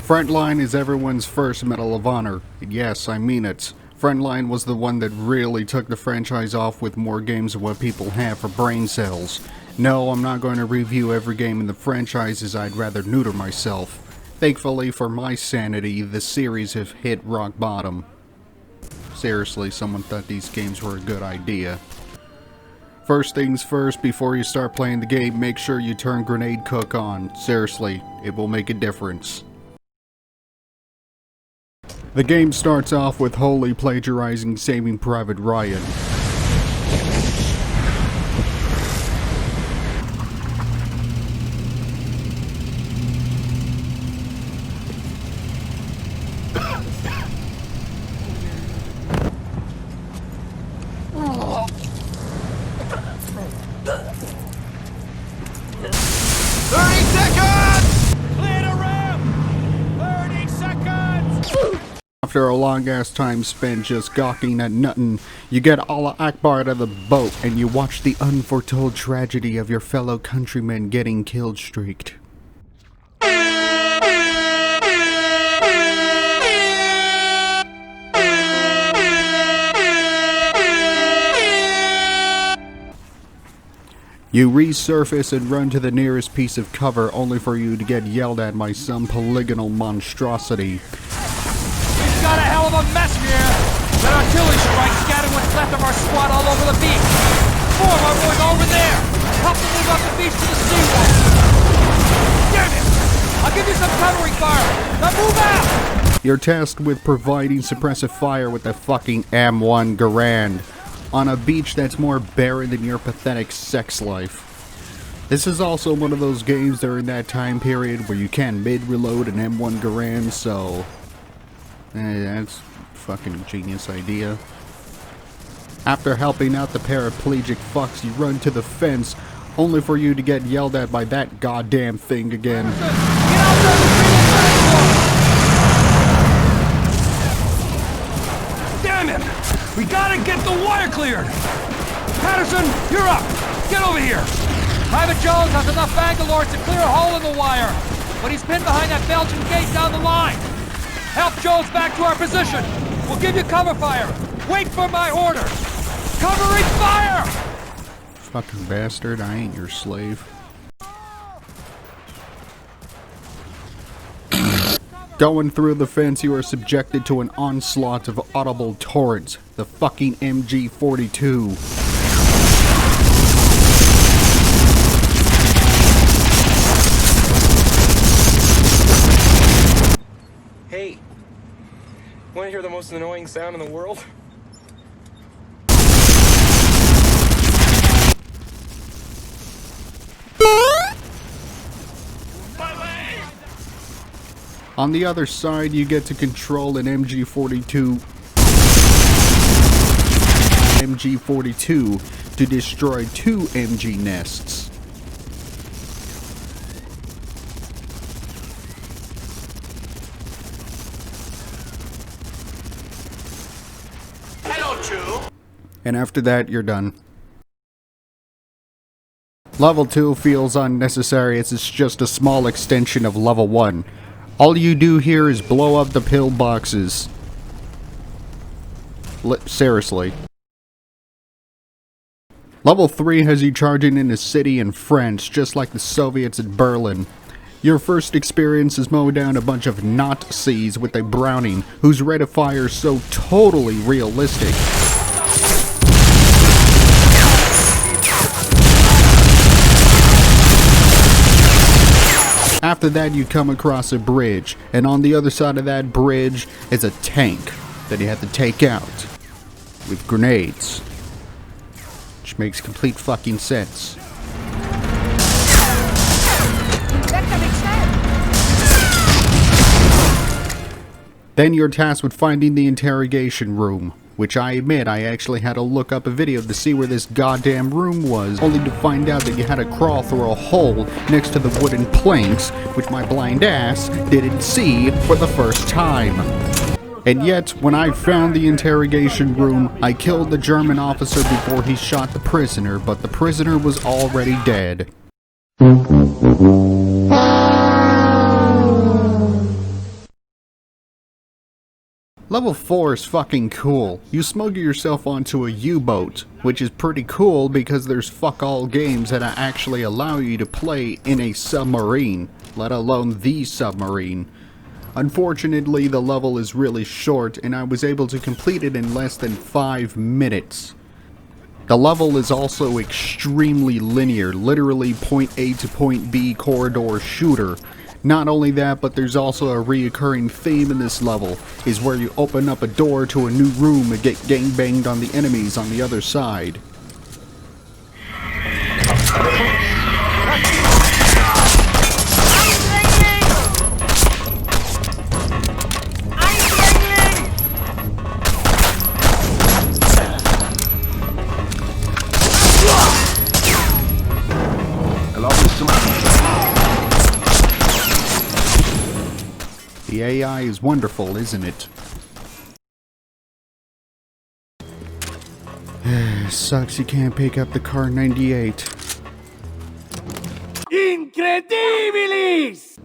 Frontline is everyone's first Medal of Honor. Yes, I mean it. Frontline was the one that really took the franchise off with more games than what people have for brain cells. No, I'm not going to review every game in the franchise as I'd rather neuter myself. Thankfully for my sanity, the series have hit rock bottom. Seriously, someone thought these games were a good idea. First things first, before you start playing the game, make sure you turn Grenade Cook on. Seriously, it will make a difference. The game starts off with wholly plagiarizing Saving Private Ryan. After a long ass time spent just gawking at nothing, you get Allah Akbar out of the boat and you watch the unforetold tragedy of your fellow countrymen getting killed streaked. You resurface and run to the nearest piece of cover only for you to get yelled at by some polygonal monstrosity. We've got a hell of a mess here! Let artillery strike scatter what's left of our squad all over the beach! Four of our boys over there! Help them move up the beach to the seawall! Damn it! I'll give you some covering fire! Now move out! You're tasked with providing suppressive fire with the fucking M1 Garand on a beach that's more barren than your pathetic sex life. This is also one of those games during that time period where you can mid-reload an M1 Garand, so... that's a fucking genius idea. After helping out the paraplegic fucks, you run to the fence, only for you to get yelled at by that goddamn thing again. Damn it! We gotta get the wire cleared! Patterson, you're up! Get over here! Private Jones has enough Bangalores to clear a hole in the wire, but he's pinned behind that Belgian gate down the line. Help Jones back to our position! We'll give you cover fire! Wait for my order! Covering fire! Fucking bastard, I ain't your slave. Going through the fence, you are subjected to an onslaught of audible torrents. The fucking MG42. Hey, want to hear the most annoying sound in the world? On the other side, you get to control an MG42 to destroy 2 MG nests. And after that, you're done. Level 2 feels unnecessary as it's just a small extension of level 1. All you do here is blow up the pillboxes. Seriously. Level 3 has you charging in a city in France, just like the Soviets at Berlin. Your first experience is mow down a bunch of Nazis with a Browning, whose rate of fire is so totally realistic. After that, you come across a bridge, and on the other side of that bridge is a tank that you have to take out with grenades. Which makes complete fucking sense. Then you're tasked with finding the interrogation room, which I admit I actually had to look up a video to see where this goddamn room was, only to find out that you had to crawl through a hole next to the wooden planks, which my blind ass didn't see for the first time. And yet, when I found the interrogation room, I killed the German officer before he shot the prisoner, but the prisoner was already dead. Level 4 is fucking cool. You smuggle yourself onto a U-boat, which is pretty cool because there's fuck all games that actually allow you to play in a submarine, let alone the submarine. Unfortunately, the level is really short and I was able to complete it in less than 5 minutes. The level is also extremely linear, literally point A to point B corridor shooter. Not only that, but there's also a reoccurring theme in this level, is where you open up a door to a new room and get gangbanged on the enemies on the other side. The AI is wonderful, isn't it? Sucks you can't pick up the car 98. Incredibilis!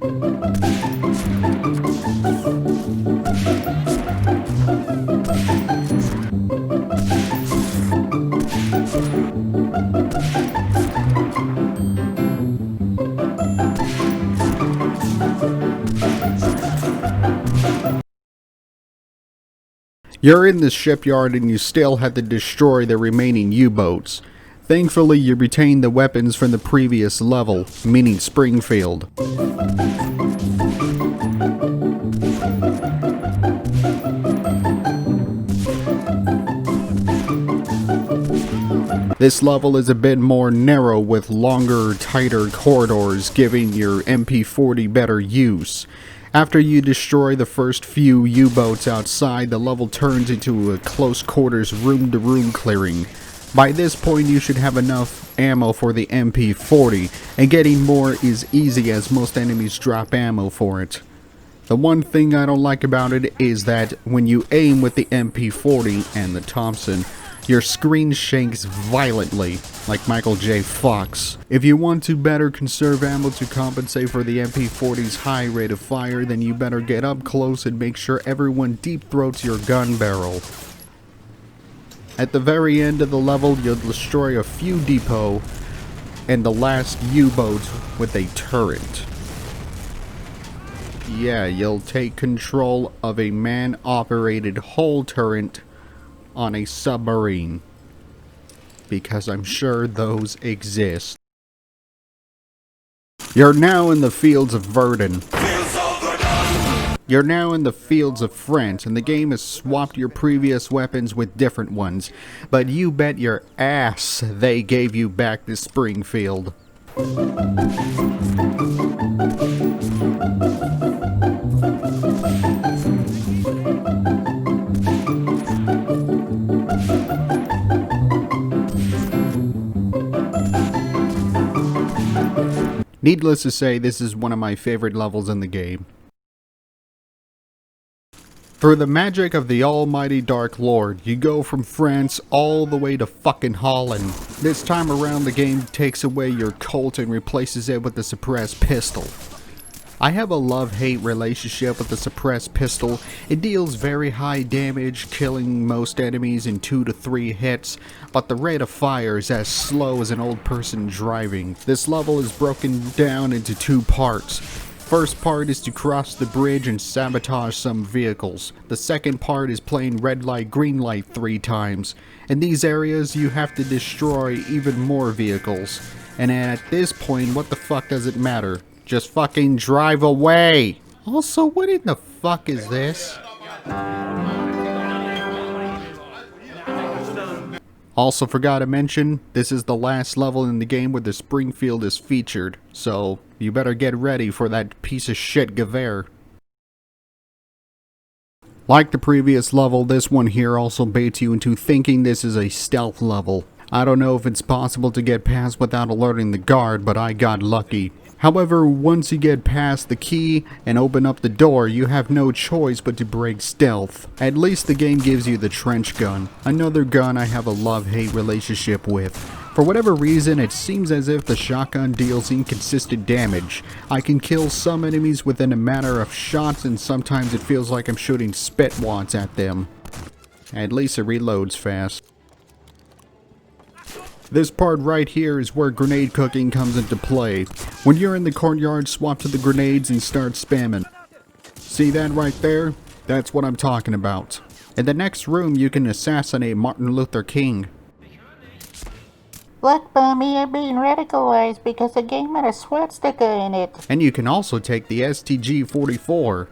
You're in the shipyard and you still have to destroy the remaining U-boats. Thankfully, you retain the weapons from the previous level, meaning Springfield. This level is a bit more narrow with longer, tighter corridors, giving your MP40 better use. After you destroy the first few U-boats outside, the level turns into a close quarters room-to-room clearing. By this point you should have enough ammo for the MP40, and getting more is easy as most enemies drop ammo for it. The one thing I don't like about it is that when you aim with the MP40 and the Thompson, your screen shakes violently, like Michael J. Fox. If you want to better conserve ammo to compensate for the MP40's high rate of fire, then you better get up close and make sure everyone deep throats your gun barrel. At the very end of the level, you'll destroy a few depot and the last U-boat with a turret. Yeah, you'll take control of a man-operated hull turret on a submarine, because I'm sure those exist. You're now in the fields of Verdun. You're now in the fields of France, and the game has swapped your previous weapons with different ones, but you bet your ass they gave you back to Springfield. Needless to say, this is one of my favorite levels in the game. Through the magic of the almighty Dark Lord, you go from France all the way to fucking Holland. This time around the game takes away your Colt and replaces it with the suppressed pistol. I have a love-hate relationship with the suppressed pistol. It deals very high damage, killing most enemies in 2 to 3 hits, but the rate of fire is as slow as an old person driving. This level is broken down into 2 parts. First part is to cross the bridge and sabotage some vehicles. The second part is playing red light, green light 3 times. In these areas, you have to destroy even more vehicles. And at this point, what the fuck does it matter? Just fucking drive away! Also, what in the fuck is this? Also forgot to mention, this is the last level in the game where the Springfield is featured, so you better get ready for that piece of shit Gewehr. Like the previous level, this one here also baits you into thinking this is a stealth level. I don't know if it's possible to get past without alerting the guard, but I got lucky. However, once you get past the key and open up the door, you have no choice but to break stealth. At least the game gives you the trench gun, another gun I have a love-hate relationship with. For whatever reason, it seems as if the shotgun deals inconsistent damage. I can kill some enemies within a matter of shots, and sometimes it feels like I'm shooting spit wads at them. At least it reloads fast. This part right here is where grenade cooking comes into play. When you're in the courtyard, swap to the grenades and start spamming. See that right there? That's what I'm talking about. In the next room, you can assassinate Martin Luther King. Look, Bummy, I'm being radicalized because the game had a swastika in it. And you can also take the STG-44.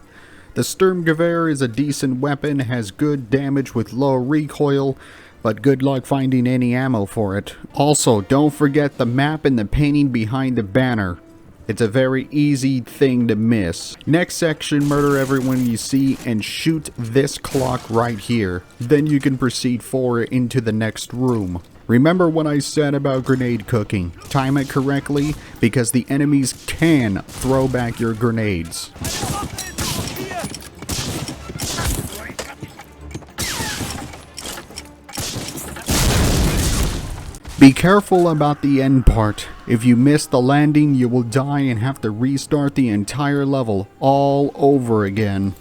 The Sturmgewehr is a decent weapon, has good damage with low recoil, but good luck finding any ammo for it. Also, don't forget the map and the painting behind the banner. It's a very easy thing to miss. Next section, murder everyone you see and shoot this clock right here. Then you can proceed forward into the next room. Remember what I said about grenade cooking. Time it correctly because the enemies can throw back your grenades. Be careful about the end part. If you miss the landing, you will die and have to restart the entire level all over again.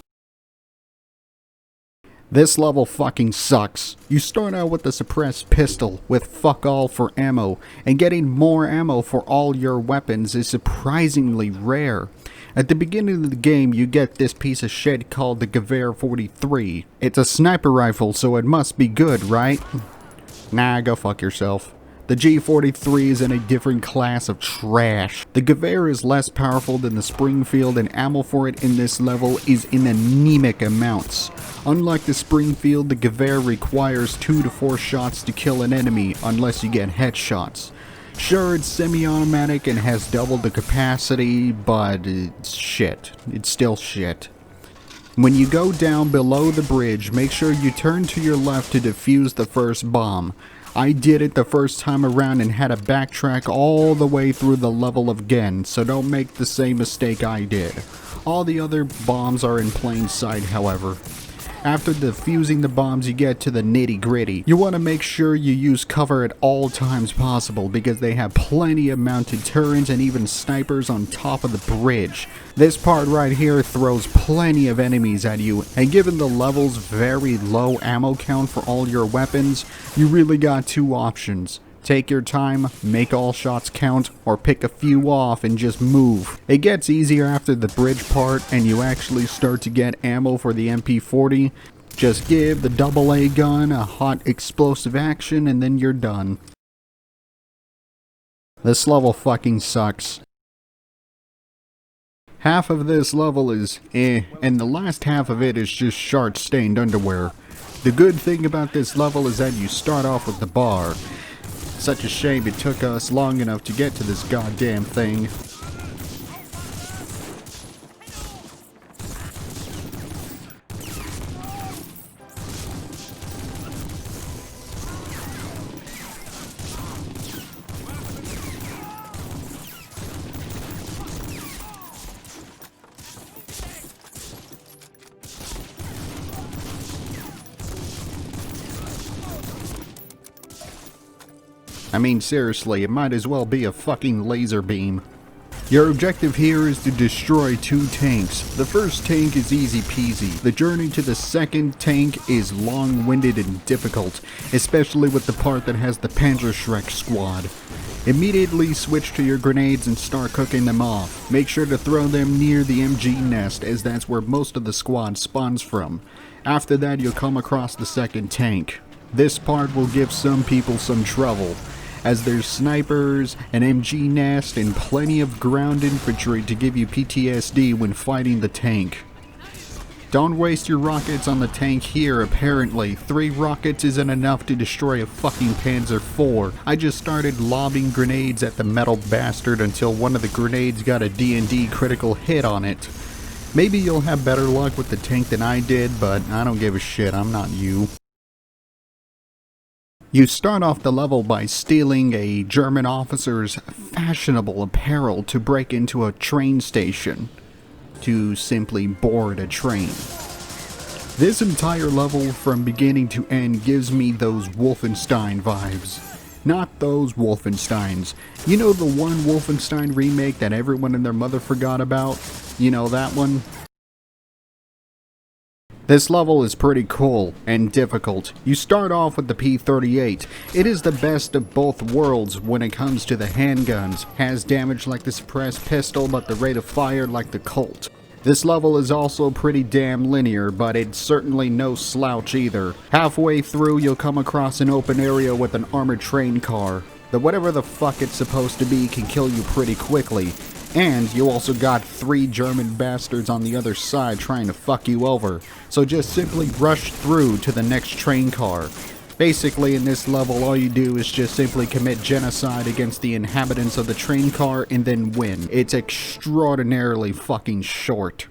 This level fucking sucks. You start out with a suppressed pistol with fuck all for ammo, and getting more ammo for all your weapons is surprisingly rare. At the beginning of the game, you get this piece of shit called the Gewehr 43. It's a sniper rifle, so it must be good, right? Nah, go fuck yourself. The G43 is in a different class of trash. The Gewehr is less powerful than the Springfield, and ammo for it in this level is in anemic amounts. Unlike the Springfield, the Gewehr requires 2 to 4 shots to kill an enemy unless you get headshots. Sure, it's semi-automatic and has double the capacity, but it's shit. It's still shit. When you go down below the bridge, make sure you turn to your left to defuse the first bomb. I did it the first time around and had to backtrack all the way through the level again, so don't make the same mistake I did. All the other bombs are in plain sight, however. After defusing the bombs, you get to the nitty-gritty. You want to make sure you use cover at all times possible because they have plenty of mounted turrets and even snipers on top of the bridge. This part right here throws plenty of enemies at you, and given the level's very low ammo count for all your weapons, you really got 2 options. Take your time, make all shots count, or pick a few off and just move. It gets easier after the bridge part and you actually start to get ammo for the MP40. Just give the AA gun a hot explosive action and then you're done. This level fucking sucks. Half of this level is and the last half of it is just shart-stained underwear. The good thing about this level is that you start off with the bar. Such a shame it took us long enough to get to this goddamn thing. I mean, seriously, it might as well be a fucking laser beam. Your objective here is to destroy 2 tanks. The first tank is easy peasy. The journey to the second tank is long-winded and difficult, especially with the part that has the Panzerschreck squad. Immediately switch to your grenades and start cooking them off. Make sure to throw them near the MG nest, as that's where most of the squad spawns from. After that, you'll come across the second tank. This part will give some people some trouble, as there's snipers, an MG nest, and plenty of ground infantry to give you PTSD when fighting the tank. Don't waste your rockets on the tank here, apparently. 3 rockets isn't enough to destroy a fucking Panzer IV. I just started lobbing grenades at the metal bastard until one of the grenades got a D&D critical hit on it. Maybe you'll have better luck with the tank than I did, but I don't give a shit, I'm not you. You start off the level by stealing a German officer's fashionable apparel to break into a train station, to simply board a train. This entire level from beginning to end gives me those Wolfenstein vibes. not those Wolfensteins. You know the one Wolfenstein remake that everyone and their mother forgot about? You know that one? This level is pretty cool and difficult. You start off with the P38. It is the best of both worlds when it comes to the handguns. Has damage like the suppressed pistol, but the rate of fire like the Colt. This level is also pretty damn linear, but it's certainly no slouch either. Halfway through, you'll come across an open area with an armored train car. The whatever the fuck it's supposed to be can kill you pretty quickly. And you also got 3 German bastards on the other side trying to fuck you over. So just simply rush through to the next train car. Basically, in this level, all you do is just simply commit genocide against the inhabitants of the train car and then win. It's extraordinarily fucking short.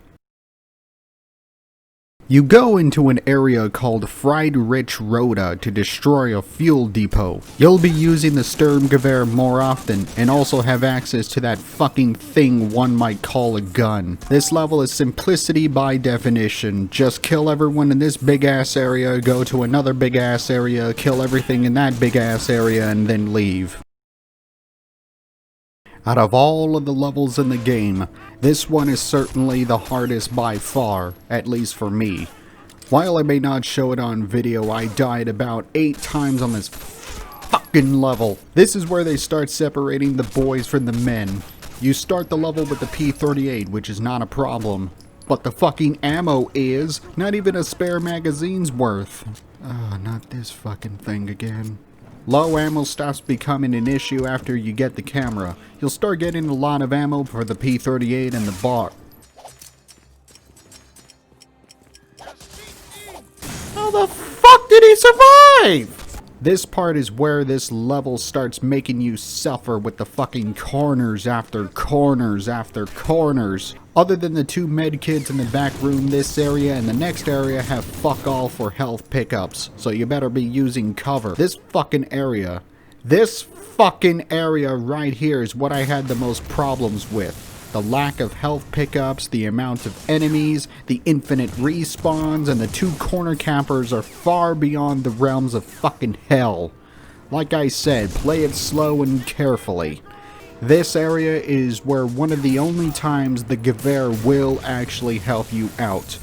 You go into an area called Friedrich Roda to destroy a fuel depot. You'll be using the Sturmgewehr more often, and also have access to that fucking thing one might call a gun. This level is simplicity by definition. Just kill everyone in this big ass area, go to another big ass area, kill everything in that big ass area, and then leave. Out of all of the levels in the game, this one is certainly the hardest by far, at least for me. While I may not show it on video, I died about 8 times on this fucking level. This is where they start separating the boys from the men. You start the level with the P38, which is not a problem. But the fucking ammo is not even a spare magazine's worth. Not this fucking thing again. Low ammo stops becoming an issue after you get the camera. You'll start getting a lot of ammo for the P38 and the bar. How the fuck did he survive? This part is where this level starts making you suffer with the fucking corners after corners after corners. Other than the 2 medkits in the back room, this area and the next area have fuck all for health pickups, so you better be using cover. This fucking area right here is what I had the most problems with. The lack of health pickups, the amount of enemies, the infinite respawns, and the 2 corner campers are far beyond the realms of fucking hell. Like I said, play it slow and carefully. This area is where one of the only times the Gewehr will actually help you out.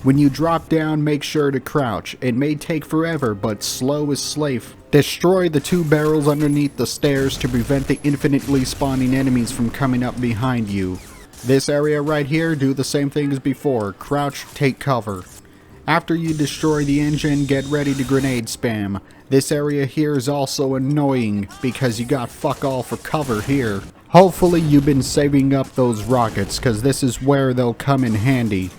When you drop down, make sure to crouch. It may take forever, but slow is safe. Destroy the 2 barrels underneath the stairs to prevent the infinitely spawning enemies from coming up behind you. This area right here, do the same thing as before. Crouch, take cover. After you destroy the engine, get ready to grenade spam. This area here is also annoying because you got fuck all for cover here. Hopefully you've been saving up those rockets, cause this is where they'll come in handy.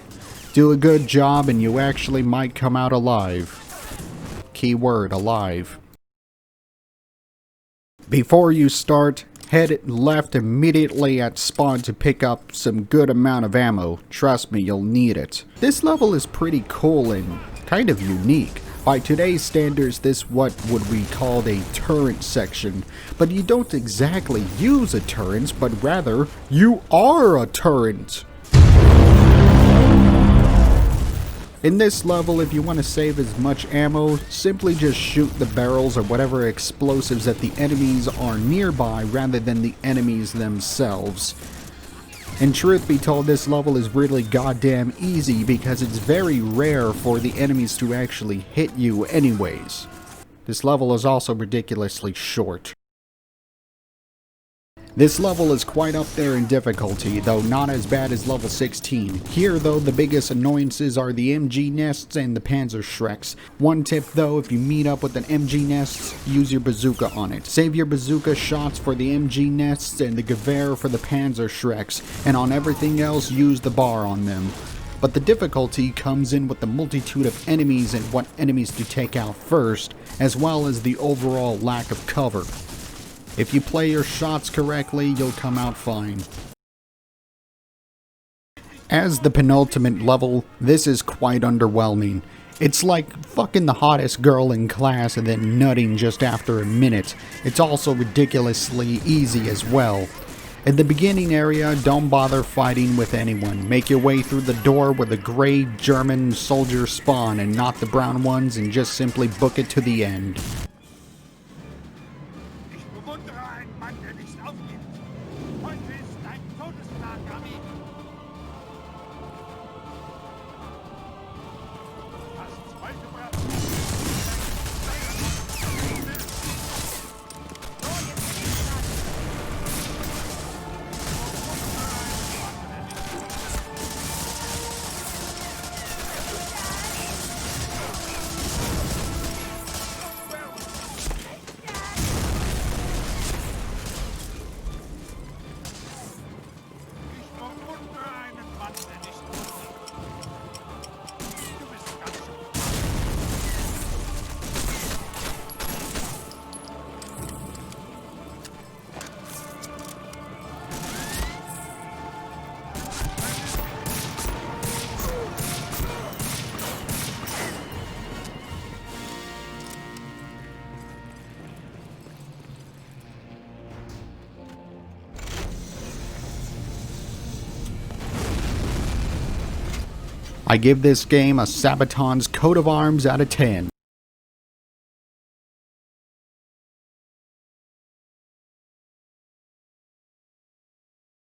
Do a good job and you actually might come out alive. Keyword, alive. Before you start, head left immediately at spawn to pick up some good amount of ammo. Trust me, you'll need it. This level is pretty cool and kind of unique. By today's standards, this what would be called a turret section. But you don't exactly use a turret, but rather, you are a turret. In this level, if you want to save as much ammo, simply just shoot the barrels or whatever explosives that the enemies are nearby rather than the enemies themselves. And truth be told, this level is really goddamn easy because it's very rare for the enemies to actually hit you anyways. This level is also ridiculously short. This level is quite up there in difficulty, though not as bad as level 16. Here though, the biggest annoyances are the MG nests and the Panzer Shreks. One tip though, if you meet up with an MG nest, use your bazooka on it. Save your bazooka shots for the MG nests and the Gewehr for the Panzer Shreks, and on everything else, use the bar on them. But the difficulty comes in with the multitude of enemies and what enemies to take out first, as well as the overall lack of cover. If you play your shots correctly, you'll come out fine. As the penultimate level, this is quite underwhelming. It's like fucking the hottest girl in class and then nutting just after a minute. It's also ridiculously easy as well. In the beginning area, don't bother fighting with anyone. Make your way through the door where the gray German soldiers spawn and not the brown ones, and just simply book it to the end. I give this game a Sabaton's coat of arms out of 10.